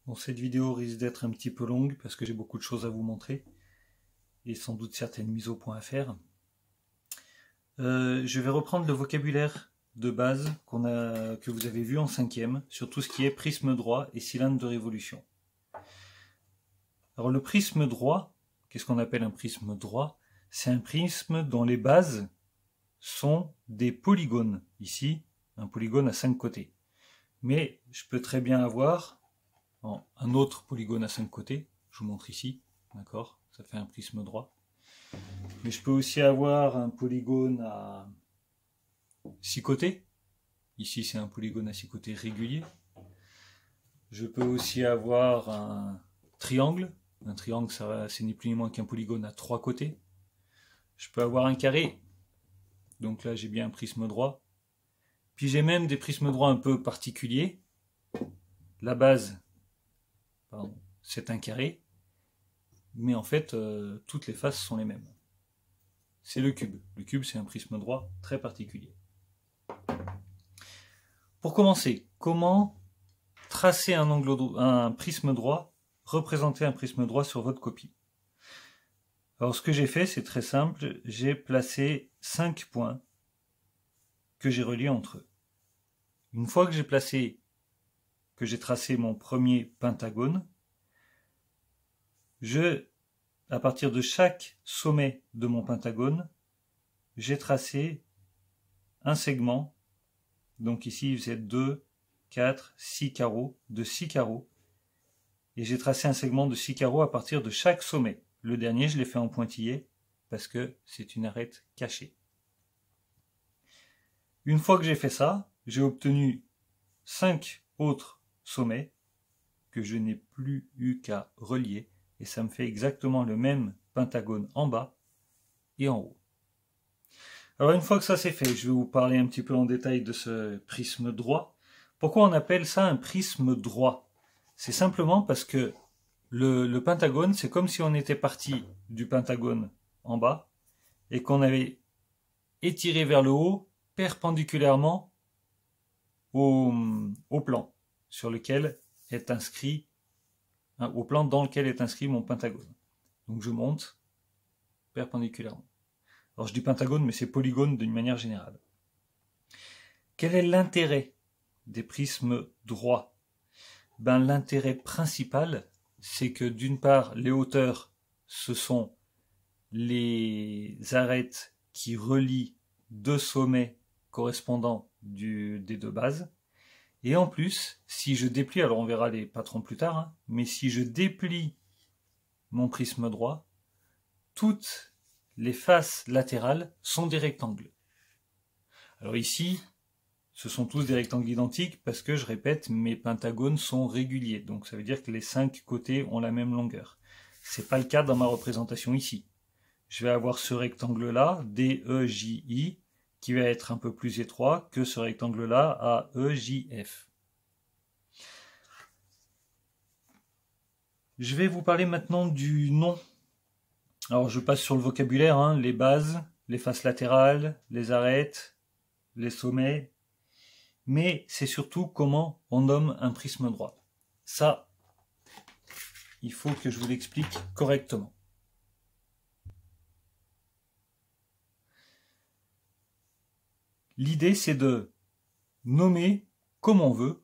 Bon, cette vidéo risque d'être un petit peu longue parce que j'ai beaucoup de choses à vous montrer et sans doute certaines mises au point à faire. Je vais reprendre le vocabulaire de base que vous avez vu en 5e sur tout ce qui est prisme droit et cylindre de révolution. Alors le prisme droit, qu'est-ce qu'on appelle un prisme droit? C'est un prisme dont les bases sont des polygones. Ici, un polygone à 5 côtés. Mais je peux très bien avoir un autre polygone à 5 côtés. Je vous montre ici, d'accord? Ça fait un prisme droit. Mais je peux aussi avoir un polygone à 6 côtés. Ici, c'est un polygone à 6 côtés régulier. Je peux aussi avoir un triangle. Un triangle, c'est ni plus ni moins qu'un polygone à 3 côtés. Je peux avoir un carré. Donc là, j'ai bien un prisme droit. Puis j'ai même des prismes droits un peu particuliers. La base, c'est un carré. Mais en fait, toutes les faces sont les mêmes. C'est le cube. Le cube, c'est un prisme droit très particulier. Pour commencer, comment tracer un prisme droit, représenter un prisme droit sur votre copie? Alors ce que j'ai fait, c'est très simple, j'ai placé 5 points que j'ai reliés entre eux. Une fois que j'ai tracé mon premier pentagone, à partir de chaque sommet de mon pentagone, j'ai tracé un segment. Donc ici, vous êtes 2, 4, 6 carreaux, de 6 carreaux. Et j'ai tracé un segment de 6 carreaux à partir de chaque sommet. Le dernier, je l'ai fait en pointillé parce que c'est une arête cachée. Une fois que j'ai fait ça, j'ai obtenu 5 autres sommets que je n'ai plus eu qu'à relier. Et ça me fait exactement le même pentagone en bas et en haut. Alors une fois que ça c'est fait, je vais vous parler un petit peu en détail de ce prisme droit. Pourquoi on appelle ça un prisme droit? C'est simplement parce que le pentagone, c'est comme si on était parti du pentagone en bas et qu'on avait étiré vers le haut perpendiculairement au plan sur lequel est inscrit, au plan dans lequel est inscrit mon pentagone. Donc je monte perpendiculairement. Alors je dis pentagone, mais c'est polygone d'une manière générale. Quel est l'intérêt des prismes droits? L'intérêt principal, c'est que d'une part, les hauteurs, ce sont les arêtes qui relient deux sommets correspondants des deux bases. Et en plus, si je déplie, alors on verra les patrons plus tard, mais si je déplie mon prisme droit, toutes les faces latérales sont des rectangles. Alors ici, ce sont tous des rectangles identiques parce que, je répète, mes pentagones sont réguliers. Donc ça veut dire que les 5 côtés ont la même longueur. Ce n'est pas le cas dans ma représentation ici. Je vais avoir ce rectangle-là, DEJI, qui va être un peu plus étroit que ce rectangle-là, AEJF. Je vais vous parler maintenant du nom. Alors je passe sur le vocabulaire, les bases, les faces latérales, les arêtes, les sommets, mais c'est surtout comment on nomme un prisme droit. Ça, il faut que je vous l'explique correctement. L'idée, c'est de nommer comme on veut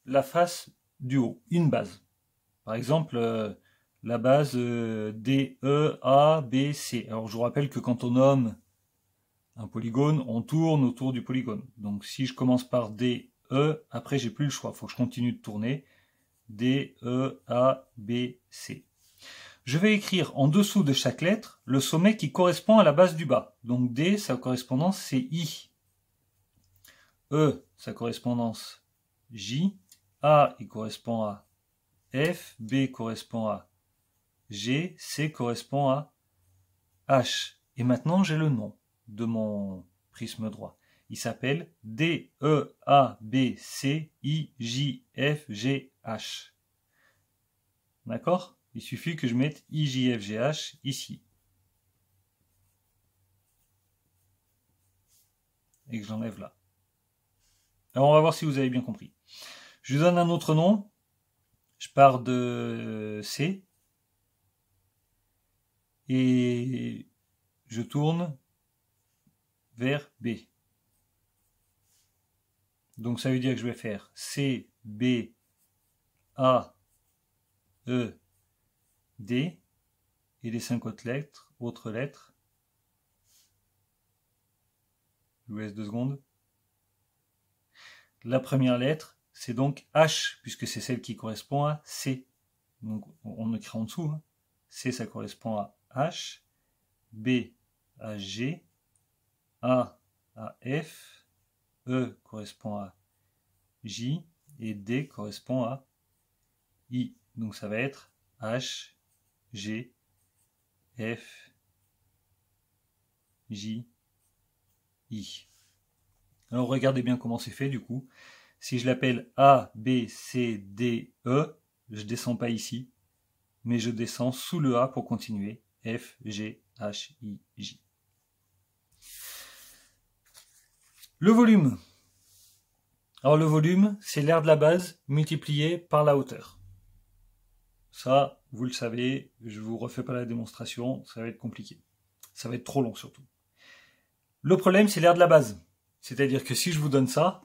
la face du haut, une base. Par exemple, la base D, E, A, B, C. Alors je vous rappelle que quand on nomme un polygone, on tourne autour du polygone. Donc si je commence par D, E, après j'ai plus le choix, il faut que je continue de tourner. D, E, A, B, C. Je vais écrire en dessous de chaque lettre le sommet qui correspond à la base du bas. Donc D, sa correspondance c'est I. E, sa correspondance J. A, il correspond à F. B correspond à G. C correspond à H. Et maintenant j'ai le nom de mon prisme droit. Il s'appelle D, E, A, B, C, I, J, F, G, H. D'accord? Il suffit que je mette I, J, F, G, H ici. Et que j'enlève là. Alors on va voir si vous avez bien compris. Je lui donne un autre nom. Je pars de C et je tourne vers B. Donc ça veut dire que je vais faire C, B, A, E, D et les 5 autres lettres. Je vous laisse 2 secondes. La première lettre, c'est donc H, puisque c'est celle qui correspond à C. Donc on écrit en dessous. Hein. C, ça correspond à H, B à G, A à F, E correspond à J et D correspond à I. Donc ça va être H, G, F, J, I. Alors regardez bien comment c'est fait du coup. Si je l'appelle A, B, C, D, E, je ne descends pas ici, mais je descends sous le A pour continuer. F, G, H, I, J. Le volume. Alors le volume, c'est l'air de la base multiplié par la hauteur. Ça, vous le savez, je ne vous refais pas la démonstration, ça va être compliqué. Ça va être trop long surtout. Le problème, c'est l'air de la base. C'est-à-dire que si je vous donne ça,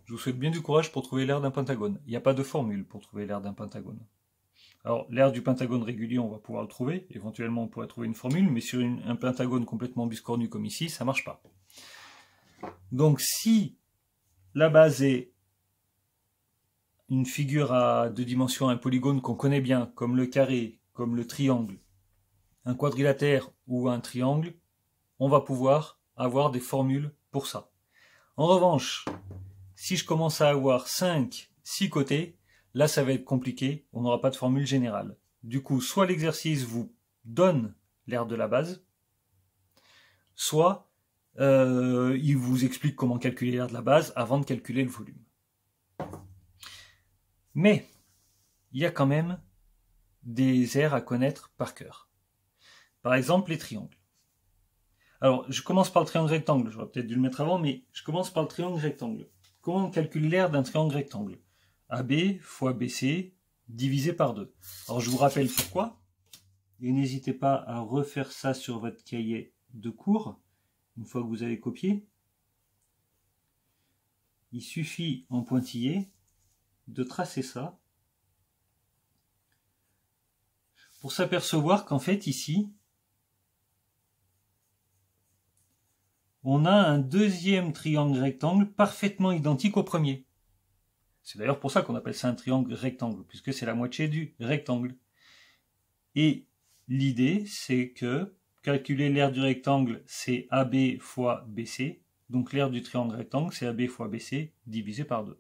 je vous souhaite bien du courage pour trouver l'aire d'un pentagone. Il n'y a pas de formule pour trouver l'aire d'un pentagone. Alors, l'aire du pentagone régulier, on va pouvoir le trouver. Éventuellement, on pourrait trouver une formule, mais sur un pentagone complètement biscornu comme ici, ça ne marche pas. Donc, si la base est une figure à 2 dimensions, un polygone qu'on connaît bien, comme le carré, comme le triangle, un quadrilatère ou un triangle, on va pouvoir avoir des formules pour ça. En revanche, si je commence à avoir 5, 6 côtés, là ça va être compliqué, on n'aura pas de formule générale. Du coup, soit l'exercice vous donne l'aire de la base, soit il vous explique comment calculer l'aire de la base avant de calculer le volume. Mais, il y a quand même des aires à connaître par cœur. Par exemple, les triangles. Alors, je commence par le triangle rectangle, j'aurais peut-être dû le mettre avant, mais je commence par le triangle rectangle. Comment on calcule l'aire d'un triangle rectangle? AB fois BC divisé par 2. Alors, je vous rappelle pourquoi. Et n'hésitez pas à refaire ça sur votre cahier de cours, une fois que vous avez copié. Il suffit en pointillé de tracer ça pour s'apercevoir qu'en fait, ici, on a un deuxième triangle rectangle parfaitement identique au premier. C'est d'ailleurs pour ça qu'on appelle ça un triangle rectangle, puisque c'est la moitié du rectangle. Et l'idée, c'est que calculer l'aire du rectangle, c'est AB fois BC. Donc l'aire du triangle rectangle, c'est AB fois BC divisé par 2,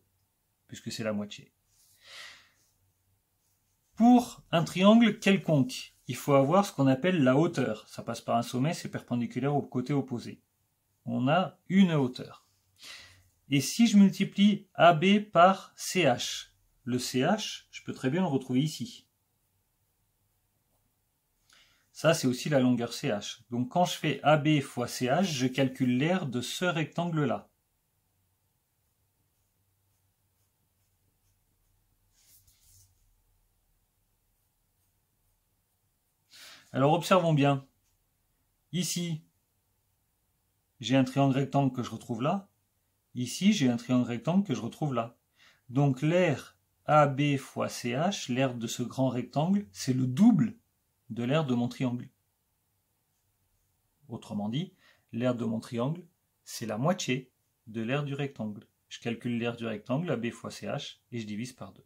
puisque c'est la moitié. Pour un triangle quelconque, il faut avoir ce qu'on appelle la hauteur. Ça passe par un sommet, c'est perpendiculaire au côté opposé. On a une hauteur. Et si je multiplie AB par CH, le CH, je peux très bien le retrouver ici. Ça, c'est aussi la longueur CH. Donc quand je fais AB fois CH, je calcule l'aire de ce rectangle-là. Alors observons bien. Ici, j'ai un triangle rectangle que je retrouve là. Ici, j'ai un triangle rectangle que je retrouve là. Donc l'aire AB fois CH, l'aire de ce grand rectangle, c'est le double de l'aire de mon triangle. Autrement dit, l'aire de mon triangle, c'est la moitié de l'aire du rectangle. Je calcule l'aire du rectangle, AB fois CH, et je divise par 2.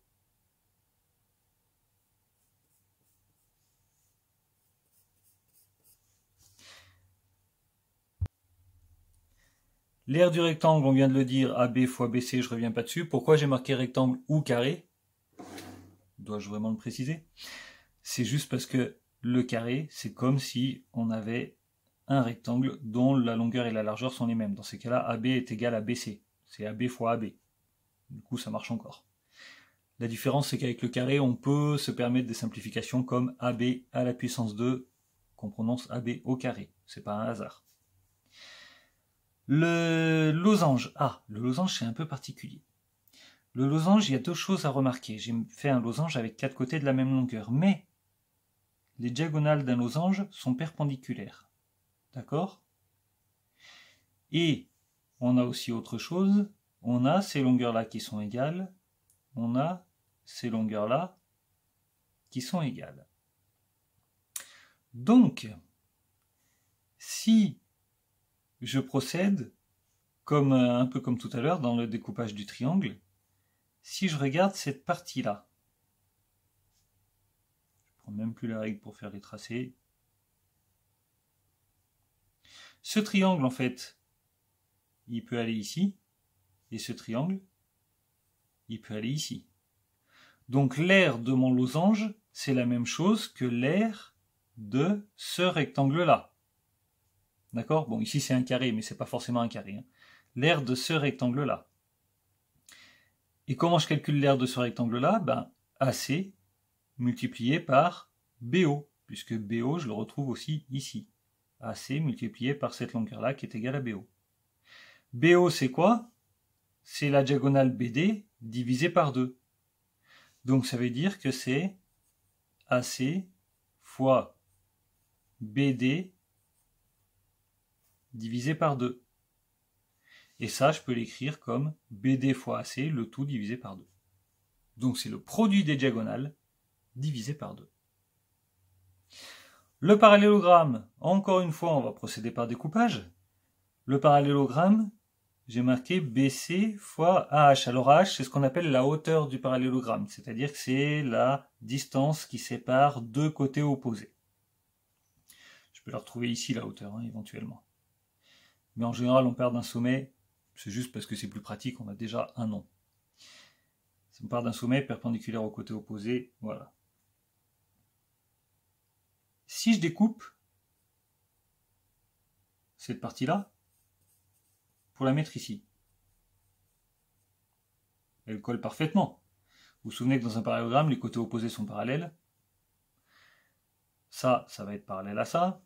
L'aire du rectangle, on vient de le dire, AB fois BC, je ne reviens pas dessus. Pourquoi j'ai marqué rectangle ou carré? Dois-je vraiment le préciser? C'est juste parce que le carré, c'est comme si on avait un rectangle dont la longueur et la largeur sont les mêmes. Dans ces cas-là, AB est égal à BC. C'est AB fois AB. Du coup, ça marche encore. La différence, c'est qu'avec le carré, on peut se permettre des simplifications comme AB à la puissance 2, qu'on prononce AB au carré. C'est pas un hasard. Le losange. Ah, le losange, c'est un peu particulier. Le losange, il y a deux choses à remarquer. J'ai fait un losange avec 4 côtés de la même longueur, mais les diagonales d'un losange sont perpendiculaires. D'accord? Et on a aussi autre chose. On a ces longueurs-là qui sont égales. On a ces longueurs-là qui sont égales. Donc, si je procède un peu comme tout à l'heure dans le découpage du triangle, si je regarde cette partie-là, je ne prends même plus la règle pour faire les tracés. Ce triangle, en fait, il peut aller ici, et ce triangle, il peut aller ici. Donc l'aire de mon losange, c'est la même chose que l'aire de ce rectangle-là. D'accord? Bon, ici c'est un carré, mais c'est pas forcément un carré. Hein. L'aire de ce rectangle-là. Et comment je calcule l'aire de ce rectangle-là? Ben, AC multiplié par BO, puisque BO, je le retrouve aussi ici. AC multiplié par cette longueur-là qui est égale à BO. BO, c'est quoi? C'est la diagonale BD divisée par 2. Donc ça veut dire que c'est AC fois BD divisé par 2. Et ça, je peux l'écrire comme BD fois AC, le tout divisé par 2. Donc c'est le produit des diagonales divisé par 2. Le parallélogramme, encore une fois, on va procéder par découpage. Le parallélogramme, j'ai marqué BC fois AH. Alors AH, c'est ce qu'on appelle la hauteur du parallélogramme, c'est-à-dire que c'est la distance qui sépare deux côtés opposés. Je peux la retrouver ici, la hauteur, hein, éventuellement. Mais en général, on part d'un sommet, c'est juste parce que c'est plus pratique, on a déjà un nom. On part d'un sommet perpendiculaire au côté opposé, voilà. Si je découpe cette partie-là, pour la mettre ici, elle colle parfaitement. Vous vous souvenez que dans un parallélogramme, les côtés opposés sont parallèles. Ça va être parallèle à ça.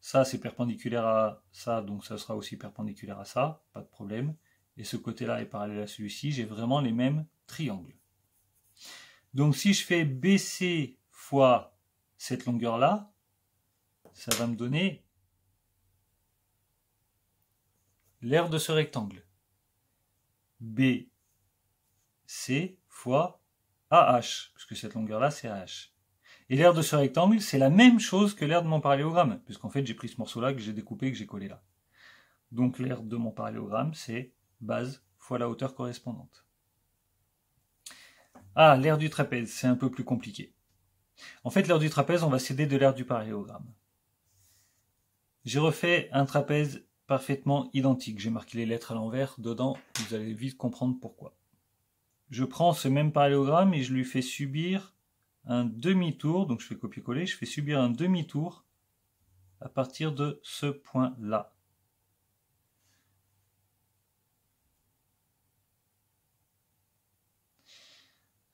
Ça, c'est perpendiculaire à ça, donc ça sera aussi perpendiculaire à ça, pas de problème. Et ce côté-là est parallèle à celui-ci, j'ai vraiment les mêmes triangles. Donc si je fais BC fois cette longueur-là, ça va me donner l'aire de ce rectangle. BC fois AH, puisque cette longueur-là, c'est AH. Et l'aire de ce rectangle, c'est la même chose que l'aire de mon parallélogramme, puisqu'en fait, j'ai pris ce morceau-là que j'ai découpé et que j'ai collé là. Donc l'aire de mon parallélogramme, c'est base fois la hauteur correspondante. Ah, l'aire du trapèze, c'est un peu plus compliqué. En fait, l'aire du trapèze, on va s'aider de l'aire du parallélogramme. J'ai refait un trapèze parfaitement identique. J'ai marqué les lettres à l'envers dedans, vous allez vite comprendre pourquoi. Je prends ce même parallélogramme et je lui fais subir un demi-tour, donc je fais copier-coller, je fais subir un demi-tour à partir de ce point-là.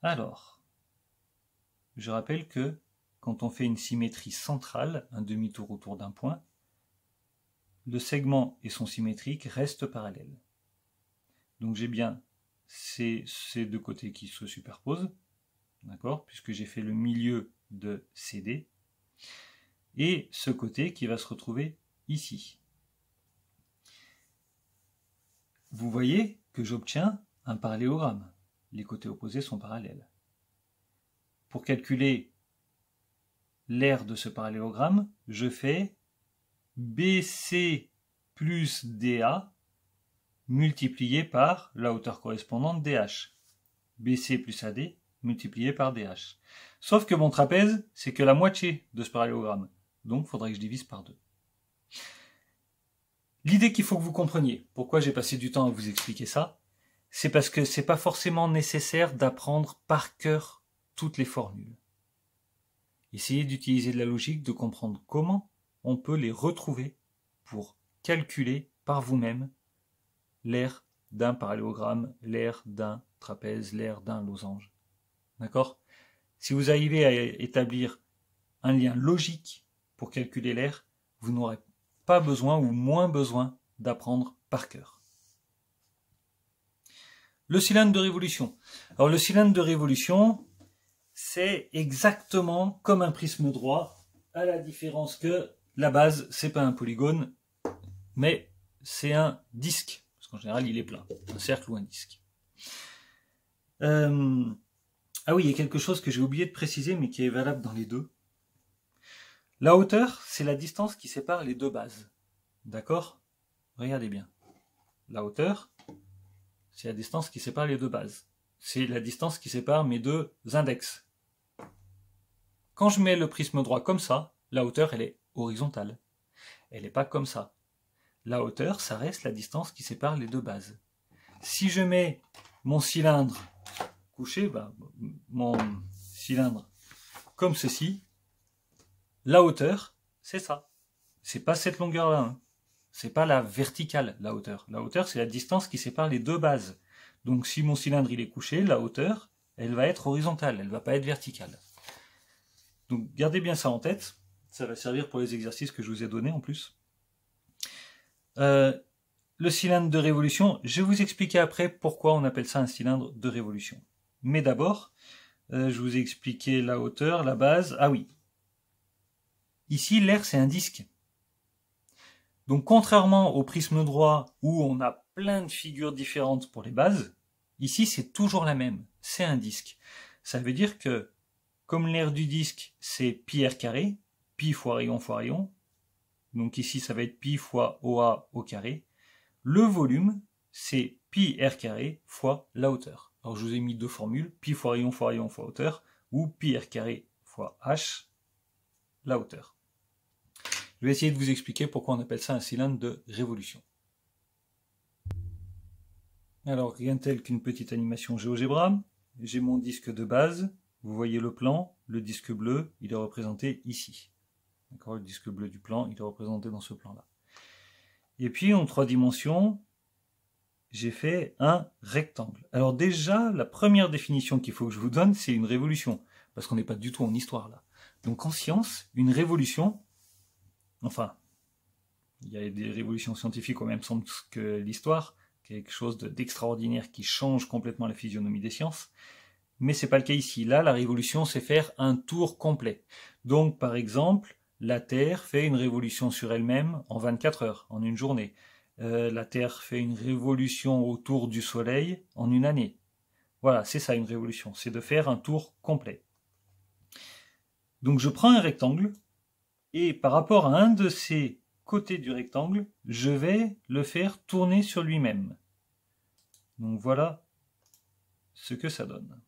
Alors, je rappelle que quand on fait une symétrie centrale, un demi-tour autour d'un point, le segment et son symétrique restent parallèles. Donc j'ai bien ces deux côtés qui se superposent, d'accord, puisque j'ai fait le milieu de CD, et ce côté qui va se retrouver ici. Vous voyez que j'obtiens un parallélogramme. Les côtés opposés sont parallèles. Pour calculer l'aire de ce parallélogramme, je fais BC plus DA multiplié par la hauteur correspondante DH. BC plus AD multiplié par DH. Sauf que mon trapèze, c'est que la moitié de ce parallélogramme. Donc, il faudrait que je divise par 2. L'idée qu'il faut que vous compreniez, pourquoi j'ai passé du temps à vous expliquer ça, c'est parce que c'est pas forcément nécessaire d'apprendre par cœur toutes les formules. Essayez d'utiliser de la logique, de comprendre comment on peut les retrouver pour calculer par vous-même l'aire d'un parallélogramme, l'aire d'un trapèze, l'aire d'un losange. D'accord? Si vous arrivez à établir un lien logique pour calculer l'aire, vous n'aurez pas besoin ou moins besoin d'apprendre par cœur. Le cylindre de révolution. Alors le cylindre de révolution, c'est exactement comme un prisme droit, à la différence que la base, c'est pas un polygone, mais c'est un disque, parce qu'en général il est plein, un cercle ou un disque. Ah oui, il y a quelque chose que j'ai oublié de préciser, mais qui est valable dans les deux. La hauteur, c'est la distance qui sépare les deux bases. D'accord? Regardez bien. La hauteur, c'est la distance qui sépare les deux bases. C'est la distance qui sépare mes deux index. Quand je mets le prisme droit comme ça, la hauteur, elle est horizontale. Elle n'est pas comme ça. La hauteur, ça reste la distance qui sépare les deux bases. Si je mets mon cylindre couché, mon cylindre comme ceci, la hauteur, c'est ça. C'est pas cette longueur-là. Hein. C'est pas la verticale, la hauteur. La hauteur, c'est la distance qui sépare les deux bases. Donc si mon cylindre il est couché, la hauteur, elle va être horizontale, elle va pas être verticale. Donc gardez bien ça en tête. Ça va servir pour les exercices que je vous ai donnés en plus. Le cylindre de révolution, je vais vous expliquer après pourquoi on appelle ça un cylindre de révolution. Mais d'abord, je vous ai expliqué la hauteur, la base. Ah oui. Ici, l'air, c'est un disque. Donc contrairement au prisme droit où on a plein de figures différentes pour les bases, ici c'est toujours la même, c'est un disque. Ça veut dire que comme l'aire du disque c'est pi r carré, pi fois rayon, donc ici ça va être pi fois OA au carré, le volume c'est pi r carré fois la hauteur. Alors je vous ai mis deux formules, pi fois rayon fois hauteur, ou pi r carré fois h, la hauteur. Je vais essayer de vous expliquer pourquoi on appelle ça un cylindre de révolution. Alors, rien tel qu'une petite animation GeoGebra. J'ai mon disque de base. Vous voyez le plan. Le disque bleu, il est représenté ici. D'accord, le disque bleu du plan, il est représenté dans ce plan-là. Et puis, en 3 dimensions, j'ai fait un rectangle. Alors déjà, la première définition qu'il faut que je vous donne, c'est une révolution. Parce qu'on n'est pas du tout en histoire, là. Donc en science, une révolution... Enfin, il y a des révolutions scientifiques au même sens que l'histoire, quelque chose d'extraordinaire qui change complètement la physionomie des sciences, mais c'est pas le cas ici. Là, la révolution, c'est faire un tour complet. Donc, par exemple, la Terre fait une révolution sur elle-même en 24 heures, en une journée. La Terre fait une révolution autour du Soleil en une année. Voilà, c'est ça une révolution, c'est de faire un tour complet. Donc je prends un rectangle, et par rapport à un de ces côtés du rectangle, je vais le faire tourner sur lui-même. Donc voilà ce que ça donne.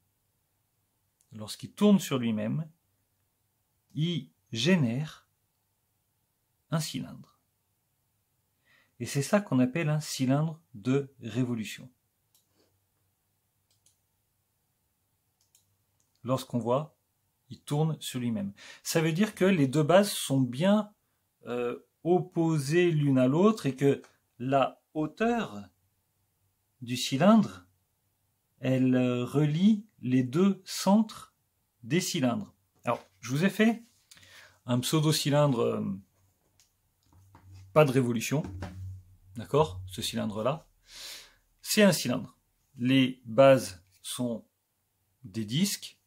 Lorsqu'il tourne sur lui-même, il génère un cylindre. Et c'est ça qu'on appelle un cylindre de révolution. Lorsqu'on voit, il tourne sur lui-même. Ça veut dire que les deux bases sont bien opposées l'une à l'autre et que la hauteur du cylindre, elle relie les deux centres des cylindres. Alors, je vous ai fait un pseudo-cylindre pas de révolution, d'accord? Ce cylindre-là, c'est un cylindre. Les bases sont des disques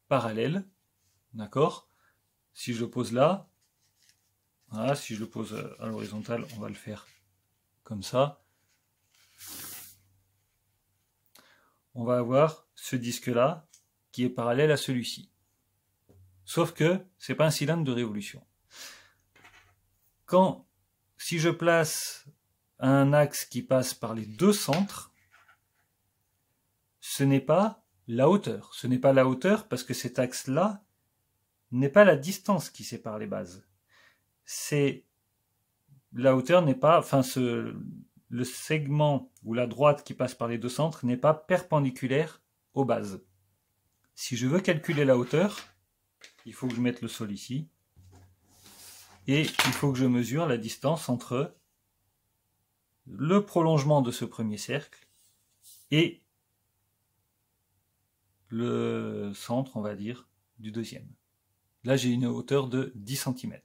parallèles, d'accord? Si je le pose là, voilà, si je le pose à l'horizontale, on va le faire comme ça. On va avoir ce disque-là qui est parallèle à celui-ci. Sauf que c'est pas un cylindre de révolution. Si je place un axe qui passe par les deux centres, ce n'est pas la hauteur. Ce n'est pas la hauteur parce que cet axe-là n'est pas la distance qui sépare les bases. La hauteur n'est pas, le segment ou la droite qui passe par les deux centres n'est pas perpendiculaire aux bases. Si je veux calculer la hauteur, il faut que je mette le sol ici. Et il faut que je mesure la distance entre le prolongement de ce premier cercle et le centre, on va dire, du deuxième. Là, j'ai une hauteur de 10 cm.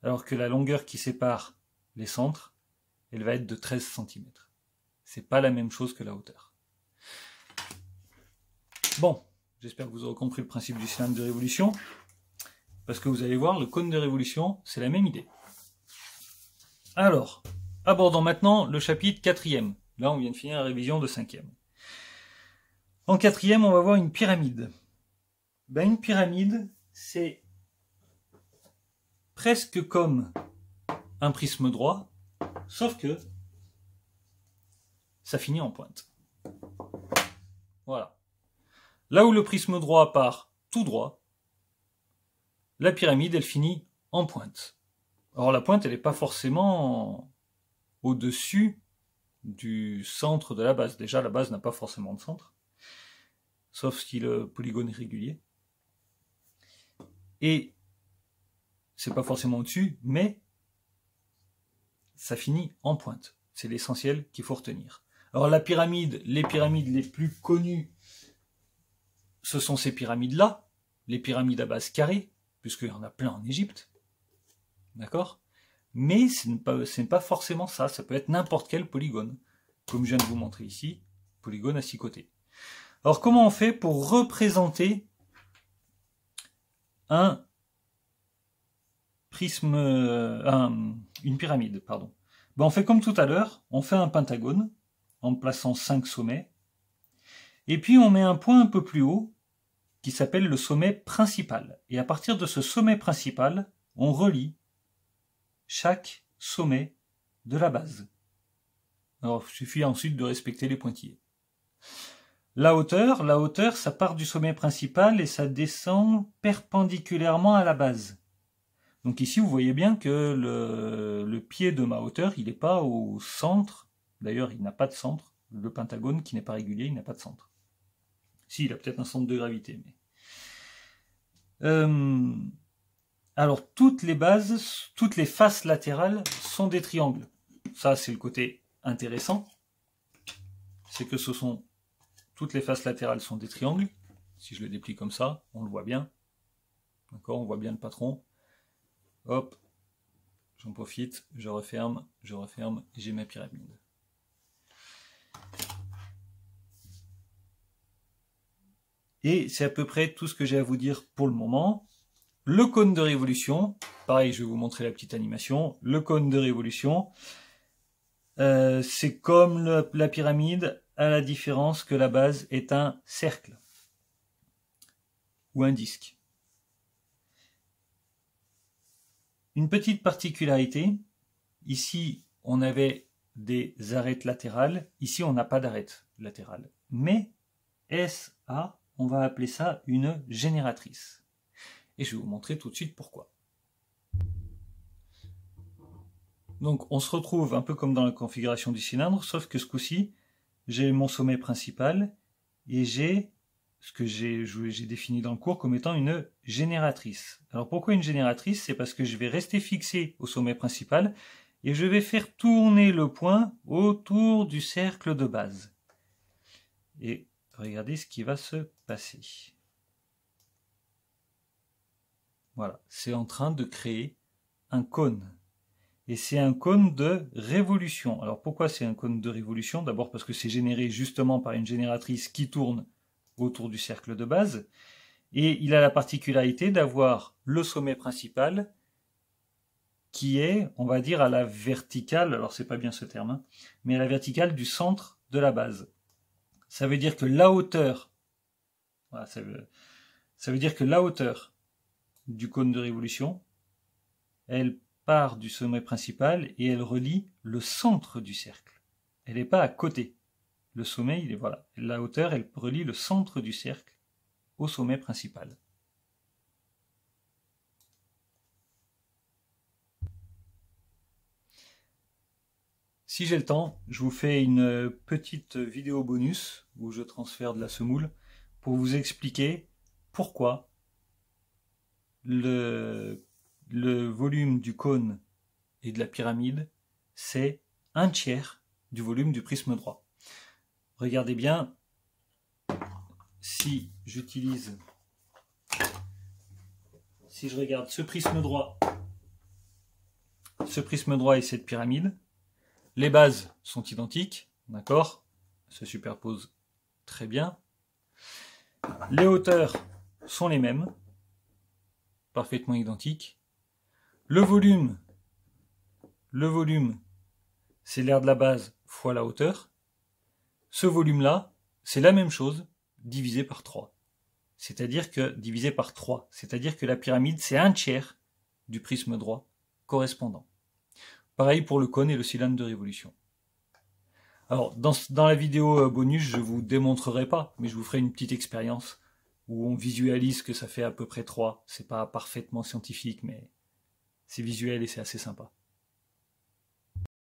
Alors que la longueur qui sépare les centres, elle va être de 13 cm. C'est pas la même chose que la hauteur. Bon, j'espère que vous aurez compris le principe du cylindre de révolution, parce que vous allez voir, le cône de révolution, c'est la même idée. Alors, abordons maintenant le chapitre 4e. Là, on vient de finir la révision de 5e. En 4e, on va voir une pyramide. Ben, une pyramide, c'est presque comme un prisme droit, sauf que ça finit en pointe. Voilà. Là où le prisme droit part tout droit, la pyramide, elle finit en pointe. Alors la pointe, elle n'est pas forcément au-dessus du centre de la base. Déjà, la base n'a pas forcément de centre, sauf si le polygone est régulier. Et c'est pas forcément au-dessus, mais ça finit en pointe. C'est l'essentiel qu'il faut retenir. Alors la pyramide, les pyramides les plus connues, ce sont ces pyramides-là, les pyramides à base carrée, puisqu'il y en a plein en Égypte. D'accord ? Mais ce n'est pas forcément ça, ça peut être n'importe quel polygone, comme je viens de vous montrer ici, polygone à 6 côtés. Alors comment on fait pour représenter un prisme, une pyramide, pardon. Ben, on fait comme tout à l'heure, on fait un pentagone en plaçant 5 sommets, et puis on met un point un peu plus haut qui s'appelle le sommet principal. Et à partir de ce sommet principal, on relie chaque sommet de la base. Alors il suffit ensuite de respecter les pointillés. La hauteur, ça part du sommet principal et ça descend perpendiculairement à la base. Donc ici, vous voyez bien que le pied de ma hauteur, il n'est pas au centre. D'ailleurs, il n'a pas de centre. Le pentagone, qui n'est pas régulier, il n'a pas de centre. Si, il a peut-être un centre de gravité. Mais... alors, toutes les bases, toutes les faces latérales sont des triangles. Ça, c'est le côté intéressant. C'est que toutes les faces latérales sont des triangles. Si je le déplie comme ça, on le voit bien. D'accord, on voit bien le patron. Hop, j'en profite, je referme, et j'ai ma pyramide. Et c'est à peu près tout ce que j'ai à vous dire pour le moment. Le cône de révolution, pareil, je vais vous montrer la petite animation. Le cône de révolution, c'est comme la pyramide, à la différence que la base est un cercle ou un disque. Une petite particularité, ici on avait des arêtes latérales, ici on n'a pas d'arête latérale. Mais SA, on va appeler ça une génératrice. Et je vais vous montrer tout de suite pourquoi. Donc on se retrouve un peu comme dans la configuration du cylindre, sauf que ce coup-ci, j'ai mon sommet principal et j'ai ce que j'ai défini dans le cours comme étant une génératrice. Alors pourquoi une génératrice? C'est parce que je vais rester fixé au sommet principal et je vais faire tourner le point autour du cercle de base. Et regardez ce qui va se passer. Voilà, c'est en train de créer un cône. Et c'est un cône de révolution. Alors pourquoi c'est un cône de révolution? D'abord parce que c'est généré justement par une génératrice qui tourne autour du cercle de base, et il a la particularité d'avoir le sommet principal qui est, on va dire, à la verticale, alors c'est pas bien ce terme, hein, mais à la verticale du centre de la base. Ça veut dire que la hauteur, voilà, ça veut dire que la hauteur du cône de révolution, elle part du sommet principal et elle relie le centre du cercle. Elle n'est pas à côté. Le sommet, il est voilà. La hauteur, elle relie le centre du cercle au sommet principal. Si j'ai le temps, je vous fais une petite vidéo bonus où je transfère de la semoule pour vous expliquer pourquoi le volume du cône et de la pyramide, c'est 1/3 du volume du prisme droit. Regardez bien, si je regarde ce prisme droit et cette pyramide, les bases sont identiques, d'accord, se superposent très bien. Les hauteurs sont les mêmes, parfaitement identiques. Le volume, c'est l'aire de la base fois la hauteur. Ce volume-là, c'est la même chose, divisé par 3. C'est-à-dire que, divisé par 3, c'est-à-dire que la pyramide, c'est un tiers du prisme droit correspondant. Pareil pour le cône et le cylindre de révolution. Alors, dans la vidéo bonus, je vous démontrerai pas, mais je vous ferai une petite expérience où on visualise que ça fait à peu près 3. C'est pas parfaitement scientifique, mais c'est visuel et c'est assez sympa.